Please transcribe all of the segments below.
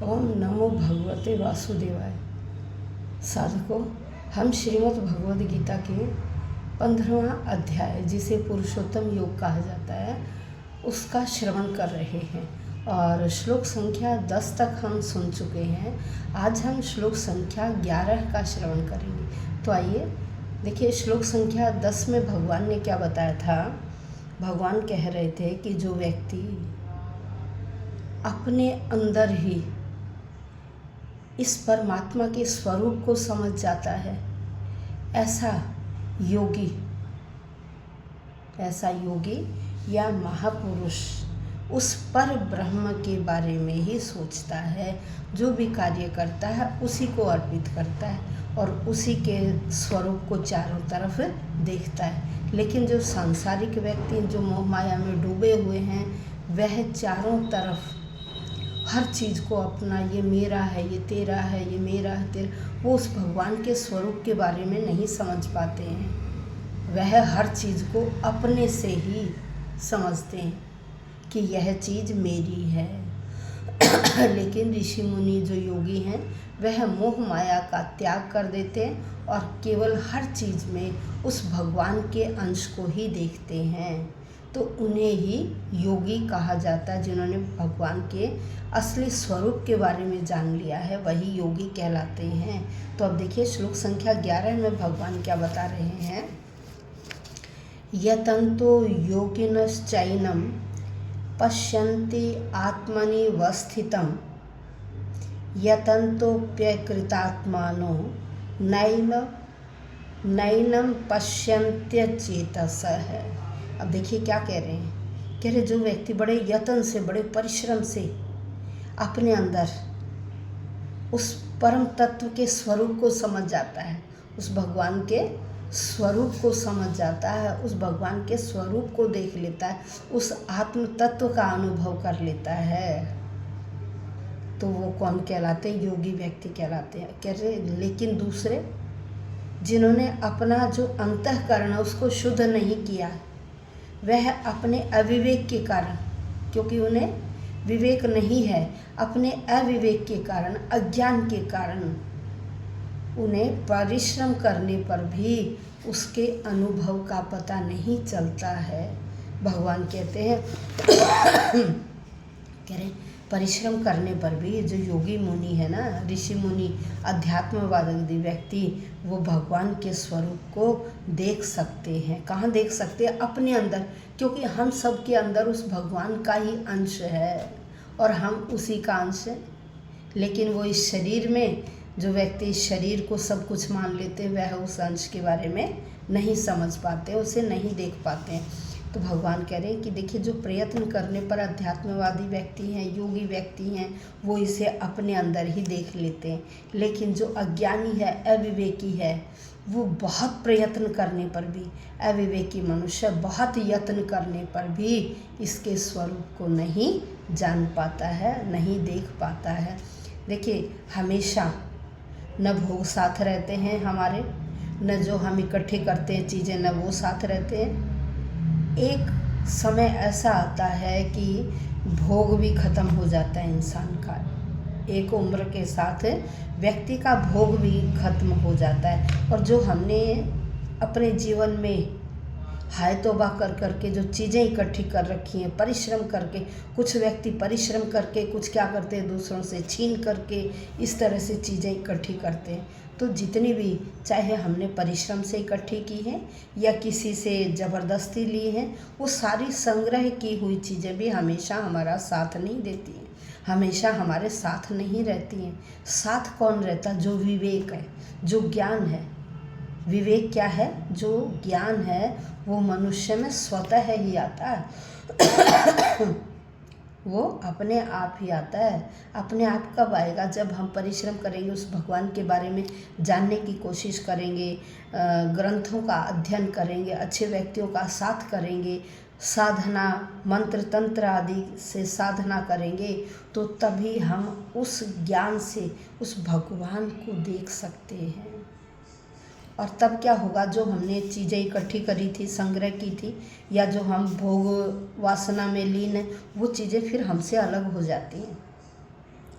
ओम नमो भगवते वासुदेवाय। साधकों, हम श्रीमद् भगवद गीता के 15वां अध्याय, जिसे पुरुषोत्तम योग कहा जाता है, उसका श्रवण कर रहे हैं और श्लोक संख्या 10 तक हम सुन चुके हैं। आज हम श्लोक संख्या 11 का श्रवण करेंगे। तो आइए देखिए, श्लोक संख्या 10 में भगवान ने क्या बताया था। भगवान कह रहे थे कि जो व्यक्ति अपने अंदर ही इस परमात्मा के स्वरूप को समझ जाता है, ऐसा योगी या महापुरुष उस पर ब्रह्म के बारे में ही सोचता है। जो भी कार्य करता है उसी को अर्पित करता है और उसी के स्वरूप को चारों तरफ देखता है। लेकिन जो सांसारिक व्यक्ति जो मोह माया में डूबे हुए हैं, वह चारों तरफ हर चीज़ को अपना, ये मेरा है, ये तेरा है, ये मेरा है, तेरा, वो उस भगवान के स्वरूप के बारे में नहीं समझ पाते हैं। वह हर चीज़ को अपने से ही समझते हैं कि यह चीज़ मेरी है। लेकिन ऋषि मुनि जो योगी हैं, वह मोह माया का त्याग कर देते हैं और केवल हर चीज़ में उस भगवान के अंश को ही देखते हैं। तो उन्हें ही योगी कहा जाता है। जिन्होंने भगवान के असली स्वरूप के बारे में जान लिया है, वही योगी कहलाते हैं। तो अब देखिए, श्लोक संख्या 11 में भगवान क्या बता रहे हैं। यतन्तो योगिनश्चैनं पश्यन्ति आत्मनि वस्थितं यतन्तोऽप्यकृतात्मानो नैनं पश्यन्त्यचेतसः। अब देखिए क्या कह रहे हैं। कह रहे जो व्यक्ति बड़े यत्न से, बड़े परिश्रम से अपने अंदर उस परम तत्व के स्वरूप को समझ जाता है, उस भगवान के स्वरूप को समझ जाता है, उस भगवान के स्वरूप को देख लेता है, उस आत्म तत्व का अनुभव कर लेता है, तो वो कौन कहलाते हैं? योगी व्यक्ति कहलाते हैं। कह रहे लेकिन दूसरे जिन्होंने अपना जो अंतःकरण है उसको शुद्ध नहीं किया, वह अपने अविवेक के कारण, क्योंकि उन्हें विवेक नहीं है, अपने अविवेक के कारण, अज्ञान के कारण उन्हें परिश्रम करने पर भी उसके अनुभव का पता नहीं चलता है। भगवान कहते हैं कह रहे परिश्रम करने पर भी जो योगी मुनि है ना, ऋषि मुनि, अध्यात्मवादी व्यक्ति, वो भगवान के स्वरूप को देख सकते हैं। कहाँ देख सकते हैं? अपने अंदर, क्योंकि हम सब के अंदर उस भगवान का ही अंश है और हम उसी का अंश हैं। लेकिन वो इस शरीर में, जो व्यक्ति इस शरीर को सब कुछ मान लेते हैं, वह उस अंश के बारे में नहीं समझ पाते, उसे नहीं देख पाते हैं। तो भगवान कह रहे हैं कि देखिए, जो प्रयत्न करने पर अध्यात्मवादी व्यक्ति हैं, योगी व्यक्ति हैं, वो इसे अपने अंदर ही देख लेते हैं। लेकिन जो अज्ञानी है, अविवेकी है, वो बहुत प्रयत्न करने पर भी, अविवेकी मनुष्य बहुत यत्न करने पर भी इसके स्वरूप को नहीं जान पाता है, नहीं देख पाता है। देखिए, हमेशा न भोग साथ रहते हैं हमारे, न जो हम इकट्ठे करते हैं चीज़ें, न वो साथ रहते हैं। एक समय ऐसा आता है कि भोग भी ख़त्म हो जाता है इंसान का। एक उम्र के साथ व्यक्ति का भोग भी ख़त्म हो जाता है। और जो हमने अपने जीवन में हाय तौबा कर करके जो चीज़ें इकट्ठी कर रखी हैं, परिश्रम करके, कुछ व्यक्ति परिश्रम करके कुछ क्या करते हैं, दूसरों से छीन करके इस तरह से चीज़ें इकट्ठी करते हैं। तो जितनी भी, चाहे हमने परिश्रम से इकट्ठी की हैं या किसी से ज़बरदस्ती ली हैं, वो सारी संग्रह की हुई चीज़ें भी हमेशा हमारा साथ नहीं देती हैं, हमेशा हमारे साथ नहीं रहती हैं। साथ कौन रहता? जो विवेक है, जो ज्ञान है। विवेक क्या है? जो ज्ञान है वो मनुष्य में स्वतः ही आता है। वो अपने आप ही आता है। अपने आप कब आएगा? जब हम परिश्रम करेंगे, उस भगवान के बारे में जानने की कोशिश करेंगे, ग्रंथों का अध्ययन करेंगे, अच्छे व्यक्तियों का साथ करेंगे, साधना, मंत्र तंत्र आदि से साधना करेंगे, तो तभी हम उस ज्ञान से उस भगवान को देख सकते हैं। और तब क्या होगा? जो हमने चीज़ें इकट्ठी करी थी, संग्रह की थी, या जो हम भोग वासना में लीन हैं, वो चीज़ें फिर हमसे अलग हो जाती हैं।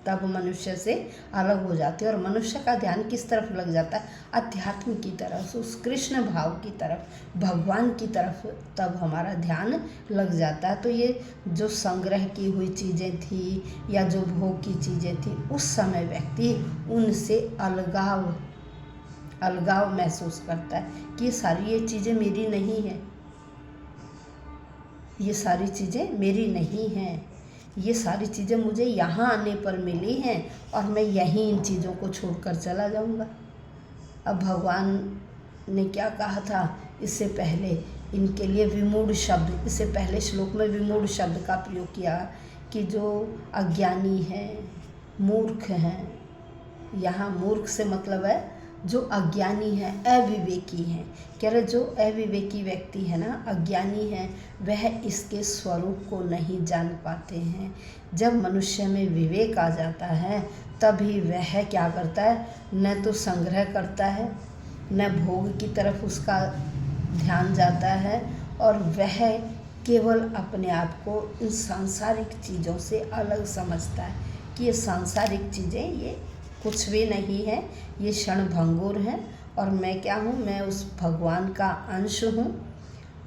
तब मनुष्य से अलग हो जाते हैं और मनुष्य का ध्यान किस तरफ लग जाता है, अध्यात्म की तरफ, उस कृष्ण भाव की तरफ, भगवान की तरफ तब हमारा ध्यान लग जाता है। तो ये जो संग्रह की हुई चीज़ें थी या जो भोग की चीज़ें थी, उस समय व्यक्ति उनसे अलगाव महसूस करता है कि ये चीज़ें मेरी नहीं है, ये सारी चीज़ें मेरी नहीं हैं, ये सारी चीज़ें मुझे यहाँ आने पर मिली हैं और मैं यहीं इन चीज़ों को छोड़कर चला जाऊँगा। अब भगवान ने क्या कहा था इससे पहले, इनके लिए विमूढ़ शब्द, इससे पहले श्लोक में विमूढ़ शब्द का प्रयोग किया कि जो अज्ञानी हैं, मूर्ख हैं। यहाँ मूर्ख से मतलब है जो अज्ञानी है, अविवेकी हैं। कह रहे जो अविवेकी व्यक्ति है ना, अज्ञानी है, वह इसके स्वरूप को नहीं जान पाते हैं। जब मनुष्य में विवेक आ जाता है तभी वह क्या करता है, न तो संग्रह करता है, न भोग की तरफ उसका ध्यान जाता है और वह केवल अपने आप को इन सांसारिक चीज़ों से अलग समझता है कि ये सांसारिक चीज़ें ये कुछ भी नहीं है, ये क्षण भंगुर हैं और मैं क्या हूँ, मैं उस भगवान का अंश हूँ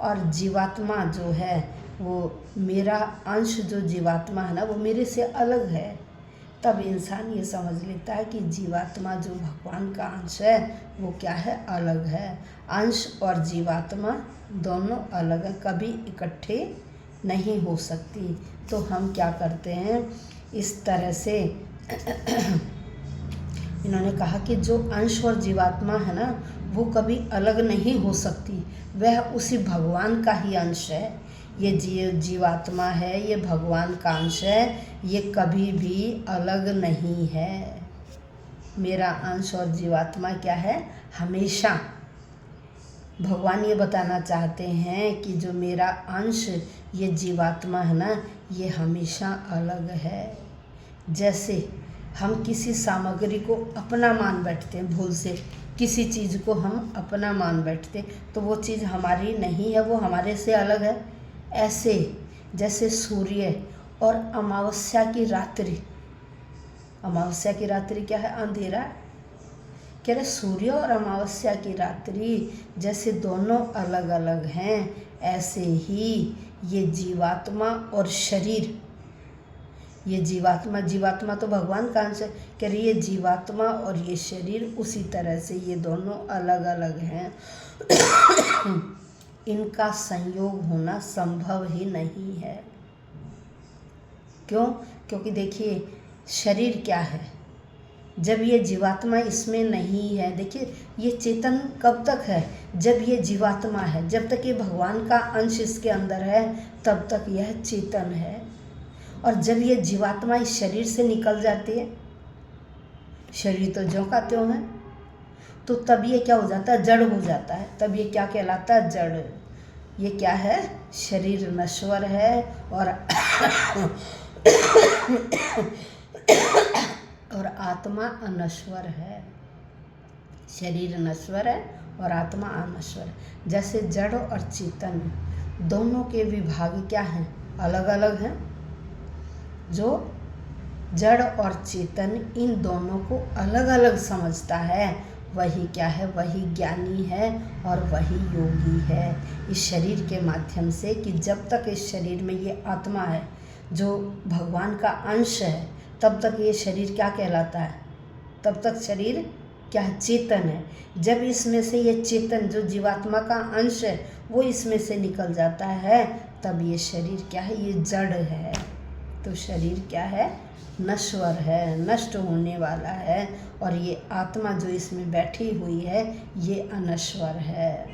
और जीवात्मा जो है वो मेरा अंश, जो जीवात्मा है ना वो मेरे से अलग है। तब इंसान ये समझ लेता है कि जीवात्मा जो भगवान का अंश है वो क्या है, अलग है। अंश और जीवात्मा दोनों अलग है, कभी इकट्ठे नहीं हो सकती। तो हम क्या करते हैं, इस तरह से इन्होंने कहा कि जो अंश और जीवात्मा है ना वो कभी अलग नहीं हो सकती, वह उसी भगवान का ही अंश है। ये जीवात्मा है, ये भगवान का अंश है, ये कभी भी अलग नहीं है। मेरा अंश और जीवात्मा क्या है, हमेशा। भगवान ये बताना चाहते हैं कि जो मेरा अंश ये जीवात्मा है ना, ये हमेशा अलग है। जैसे हम किसी सामग्री को अपना मान बैठते हैं, भूल से किसी चीज़ को हम अपना मान बैठते तो वो चीज़ हमारी नहीं है, वो हमारे से अलग है। ऐसे जैसे सूर्य और अमावस्या की रात्रि, अमावस्या की रात्रि क्या है, अंधेरा। कह रहे सूर्य और अमावस्या की रात्रि जैसे दोनों अलग अलग हैं, ऐसे ही ये जीवात्मा और शरीर, ये जीवात्मा तो भगवान का अंश है। कह रही ये जीवात्मा और ये शरीर उसी तरह से ये दोनों अलग अलग हैं। इनका संयोग होना संभव ही नहीं है। क्यों? क्योंकि देखिए शरीर क्या है, जब ये जीवात्मा इसमें नहीं है, देखिए ये चेतन कब तक है, जब ये जीवात्मा है, जब तक ये भगवान का अंश इसके अंदर है तब तक यह चेतन है। और जब ये जीवात्मा इस शरीर से निकल जाती है, शरीर तो ज्यों का त्यों है, तो तब ये क्या हो जाता है, जड़ हो जाता है। तब ये क्या कहलाता है, जड़। ये क्या है, शरीर नश्वर है और और आत्मा अनश्वर है। शरीर नश्वर है और आत्मा अनश्वर है। जैसे जड़ और चेतन दोनों के विभाग क्या हैं, अलग अलग हैं। जो जड़ और चेतन इन दोनों को अलग अलग समझता है वही क्या है, वही ज्ञानी है और वही योगी है। इस शरीर के माध्यम से कि जब तक इस शरीर में ये आत्मा है जो भगवान का अंश है, तब तक ये शरीर क्या कहलाता है, तब तक शरीर क्या है, चेतन है। जब इसमें से ये चेतन जो जीवात्मा का अंश है वो इसमें से निकल जाता है, तब ये शरीर क्या है, ये जड़ है। तो शरीर क्या है, नश्वर है, नष्ट होने वाला है। और ये आत्मा जो इसमें बैठी हुई है ये अनश्वर है।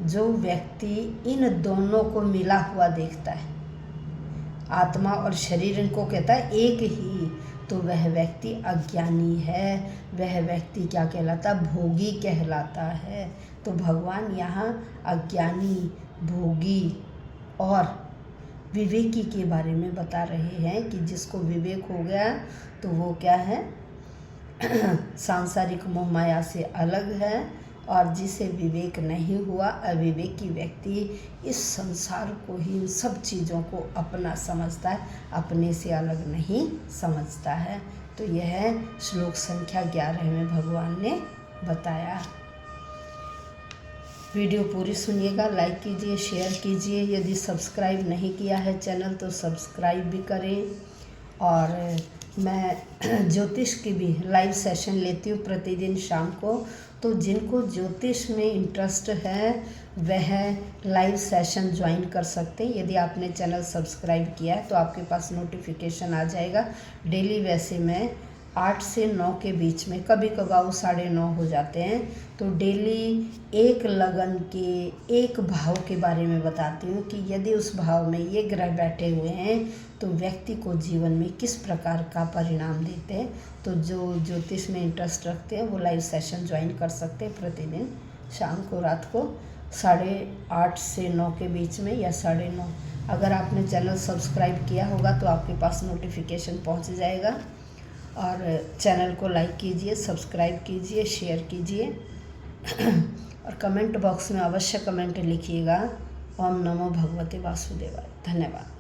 जो व्यक्ति इन दोनों को मिला हुआ देखता है, आत्मा और शरीर इनको कहता है एक ही, तो वह व्यक्ति अज्ञानी है। वह व्यक्ति क्या कहलाता, भोगी कहलाता है। तो भगवान यहाँ अज्ञानी, भोगी और विवेकी के बारे में बता रहे हैं कि जिसको विवेक हो गया तो वो क्या है, सांसारिक मोह माया से अलग है और जिसे विवेक नहीं हुआ, अविवेकी व्यक्ति इस संसार को ही, इन सब चीज़ों को अपना समझता है, अपने से अलग नहीं समझता है। तो यह श्लोक संख्या 11 में भगवान ने बताया। वीडियो पूरी सुनिएगा, लाइक कीजिए, शेयर कीजिए। यदि सब्सक्राइब नहीं किया है चैनल तो सब्सक्राइब भी करें। और मैं ज्योतिष की भी लाइव सेशन लेती हूँ प्रतिदिन शाम को, तो जिनको ज्योतिष में इंटरेस्ट है वह लाइव सेशन ज्वाइन कर सकते हैं। यदि आपने चैनल सब्सक्राइब किया है तो आपके पास नोटिफिकेशन आ जाएगा। डेली वैसे मैं 8 से 9 के बीच में, कभी कभार 9:30 हो जाते हैं, तो डेली एक लगन के एक भाव के बारे में बताती हूँ कि यदि उस भाव में ये ग्रह बैठे हुए हैं तो व्यक्ति को जीवन में किस प्रकार का परिणाम देते हैं। तो जो ज्योतिष में इंटरेस्ट रखते हैं वो लाइव सेशन ज्वाइन कर सकते हैं प्रतिदिन शाम को, रात को 8:30 से 9 के बीच में या 9:30। अगर आपने चैनल सब्सक्राइब किया होगा तो आपके पास नोटिफिकेशन पहुँच जाएगा। और चैनल को लाइक कीजिए, सब्सक्राइब कीजिए, शेयर कीजिए और कमेंट बॉक्स में अवश्य कमेंट लिखिएगा। ओम नमो भगवते वासुदेवाय। धन्यवाद।